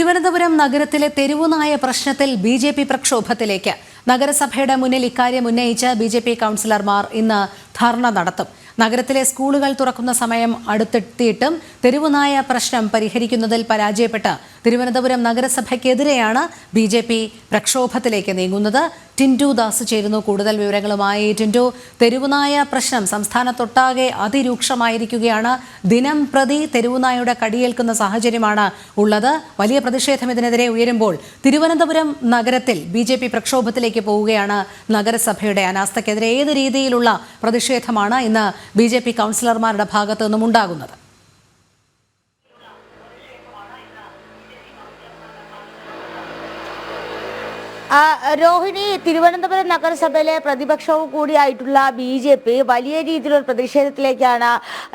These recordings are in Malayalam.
തിരുവനന്തപുരം നഗരത്തിലെ തെരുവുനായ പ്രശ്നത്തിൽ ബി.ജെ.പി. പ്രക്ഷോഭത്തിലേക്ക്. നഗരസഭയുടെ മുന്നിൽ ഇക്കാര്യം ഉന്നയിച്ച് ബി.ജെ.പി. കൗൺസിലർമാർ ഇന്ന് ധർണ നടത്തും. നഗരത്തിലെ സ്കൂളുകൾ തുറക്കുന്ന സമയം അടുത്തെത്തിയിട്ടും തെരുവുനായ പ്രശ്നം പരിഹരിക്കുന്നതിൽ പരാജയപ്പെട്ട് തിരുവനന്തപുരം നഗരസഭയ്ക്കെതിരെയാണ് ബി.ജെ.പി. പ്രക്ഷോഭത്തിലേക്ക് നീങ്ങുന്നത്. ടിൻഡു ദാസ് ചേരുന്നു കൂടുതൽ വിവരങ്ങളുമായി. ടിൻഡു, തെരുവുനായ പ്രശ്നം സംസ്ഥാനത്തൊട്ടാകെ അതിരൂക്ഷമായിരിക്കുകയാണ്. ദിനം പ്രതി തെരുവുനായയുടെ കടിയേൽക്കുന്ന സാഹചര്യമാണ് ഉള്ളത്. വലിയ പ്രതിഷേധം ഇതിനെതിരെ ഉയരുമ്പോൾ തിരുവനന്തപുരം നഗരത്തിൽ ബി.ജെ.പി. പ്രക്ഷോഭത്തിലേക്ക് പോവുകയാണ്. നഗരസഭയുടെ അനാസ്ഥയ്ക്കെതിരെ ഏത് രീതിയിലുള്ള പ്രതിഷേധമാണ് ഇന്ന് ബി.ജെ.പി. കൗൺസിലർമാരുടെ ഭാഗത്തു നിന്നും ഉണ്ടാകുന്നത്? രോഹിണി, തിരുവനന്തപുരം നഗരസഭയിലെ പ്രതിപക്ഷവും കൂടിയായിട്ടുള്ള ബി.ജെ.പി. വലിയ രീതിയിലുള്ള പ്രതിഷേധത്തിലേക്കാണ്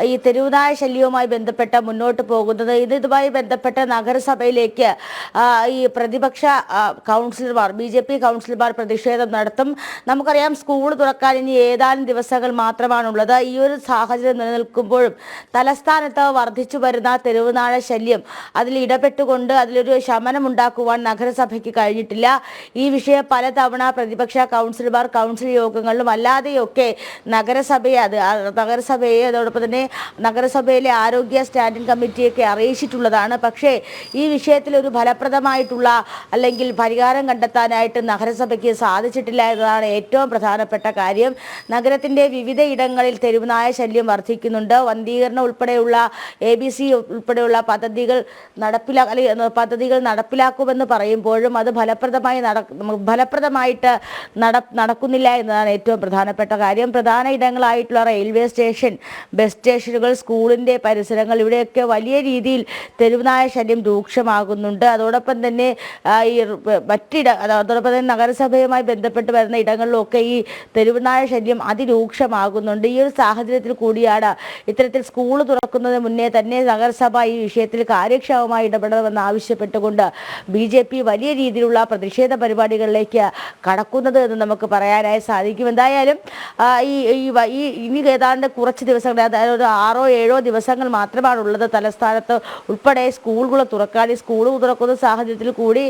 ഈ തെരുവുനായ ശല്യവുമായി ബന്ധപ്പെട്ട് മുന്നോട്ട് പോകുന്നത്. ഇതുമായി ബന്ധപ്പെട്ട് നഗരസഭയിലേക്ക് ഈ പ്രതിപക്ഷ കൗൺസിലർമാർ, ബി.ജെ.പി. കൗൺസിലർമാർ പ്രതിഷേധം നടത്തും. നമുക്കറിയാം, സ്കൂൾ തുറക്കാൻ ഇനി ഏതാനും ദിവസങ്ങൾ മാത്രമാണുള്ളത്. ഈ ഒരു സാഹചര്യം നിലനിൽക്കുമ്പോഴും തലസ്ഥാനത്ത് വർദ്ധിച്ചു വരുന്ന തെരുവുനായ ശല്യം, അതിൽ ഇടപെട്ടുകൊണ്ട് അതിലൊരു ശമനമുണ്ടാക്കുവാൻ നഗരസഭയ്ക്ക് കഴിഞ്ഞിട്ടില്ല. ഈ വിഷയം പലതവണ പ്രതിപക്ഷ കൗൺസിലർമാർ കൗൺസിൽ യോഗങ്ങളിലും അല്ലാതെയൊക്കെ നഗരസഭയെ അതോടൊപ്പം തന്നെ നഗരസഭയിലെ ആരോഗ്യ സ്റ്റാൻഡിംഗ് കമ്മിറ്റിയൊക്കെ അറിയിച്ചിട്ടുള്ളതാണ്. പക്ഷേ ഈ വിഷയത്തിൽ ഒരു ഫലപ്രദമായിട്ടുള്ള അല്ലെങ്കിൽ പരിഹാരം കണ്ടെത്താനായിട്ട് നഗരസഭയ്ക്ക് സാധിച്ചിട്ടില്ല എന്നതാണ് ഏറ്റവും പ്രധാനപ്പെട്ട കാര്യം. നഗരത്തിൻ്റെ വിവിധ ഇടങ്ങളിൽ തെരുവുനായ ശല്യം വർദ്ധിക്കുന്നുണ്ട്. വന്ധീകരണം ഉൾപ്പെടെയുള്ള ABC ഉൾപ്പെടെയുള്ള പദ്ധതികൾ നടപ്പിലാക്കുമെന്ന് പറയുമ്പോഴും അത് ഫലപ്രദമായിട്ട് നടക്കുന്നില്ല എന്നതാണ് ഏറ്റവും പ്രധാനപ്പെട്ട കാര്യം. പ്രധാന ഇടങ്ങളായിട്ടുള്ള റെയിൽവേ സ്റ്റേഷൻ, ബസ് സ്റ്റേഷനുകൾ, സ്കൂളിൻ്റെ പരിസരങ്ങൾ, ഇവിടെയൊക്കെ വലിയ രീതിയിൽ തെരുവുനായ ശല്യം രൂക്ഷമാകുന്നുണ്ട്. അതോടൊപ്പം തന്നെ അതോടൊപ്പം തന്നെ നഗരസഭയുമായി ബന്ധപ്പെട്ട് വരുന്ന ഇടങ്ങളിലൊക്കെ ഈ തെരുവുനായ ശല്യം അതിരൂക്ഷമാകുന്നുണ്ട്. ഈ ഒരു സാഹചര്യത്തിൽ കൂടിയാണ് ഇത്തരത്തിൽ സ്കൂൾ തുറക്കുന്നതിന് മുന്നേ തന്നെ നഗരസഭ ഈ വിഷയത്തിൽ കാര്യക്ഷമമായി ഇടപെടണമെന്ന് ആവശ്യപ്പെട്ടുകൊണ്ട് ബി.ജെ.പി. വലിയ രീതിയിലുള്ള പ്രതിഷേധ പരിപാടികളിലേക്ക് കടക്കുന്നത് എന്ന് നമുക്ക് പറയാനായി സാധിക്കും. എന്തായാലും ഇനി ഏതാണ്ട് കുറച്ച് ദിവസങ്ങൾ, അതായത് ഒരു 6-7 ദിവസങ്ങൾ മാത്രമാണുള്ളത് തലസ്ഥാനത്ത് ഉൾപ്പെടെ സ്കൂളുകൾ തുറക്കാൻ. ഈ സ്കൂൾ തുറക്കുന്ന സാഹചര്യത്തിൽ കൂടി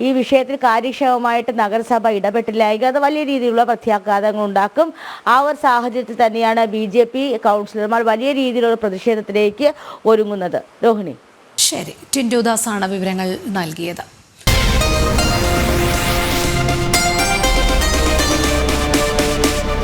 ഈ വിഷയത്തിൽ കാര്യക്ഷമമായിട്ട് നഗരസഭ ഇടപെട്ടില്ല എങ്കിൽ അത് വലിയ രീതിയിലുള്ള പ്രത്യാഘാതങ്ങൾ ഉണ്ടാക്കും. ആ ഒരു സാഹചര്യത്തിൽ തന്നെയാണ് ബി.ജെ.പി. കൗൺസിലർമാർ വലിയ രീതിയിലുള്ള പ്രതിഷേധത്തിലേക്ക് ഒരുങ്ങുന്നത്. രോഹിണി, ശരി. ടിൻഡു ദാസാണ് വിവരങ്ങൾ നൽകിയത്.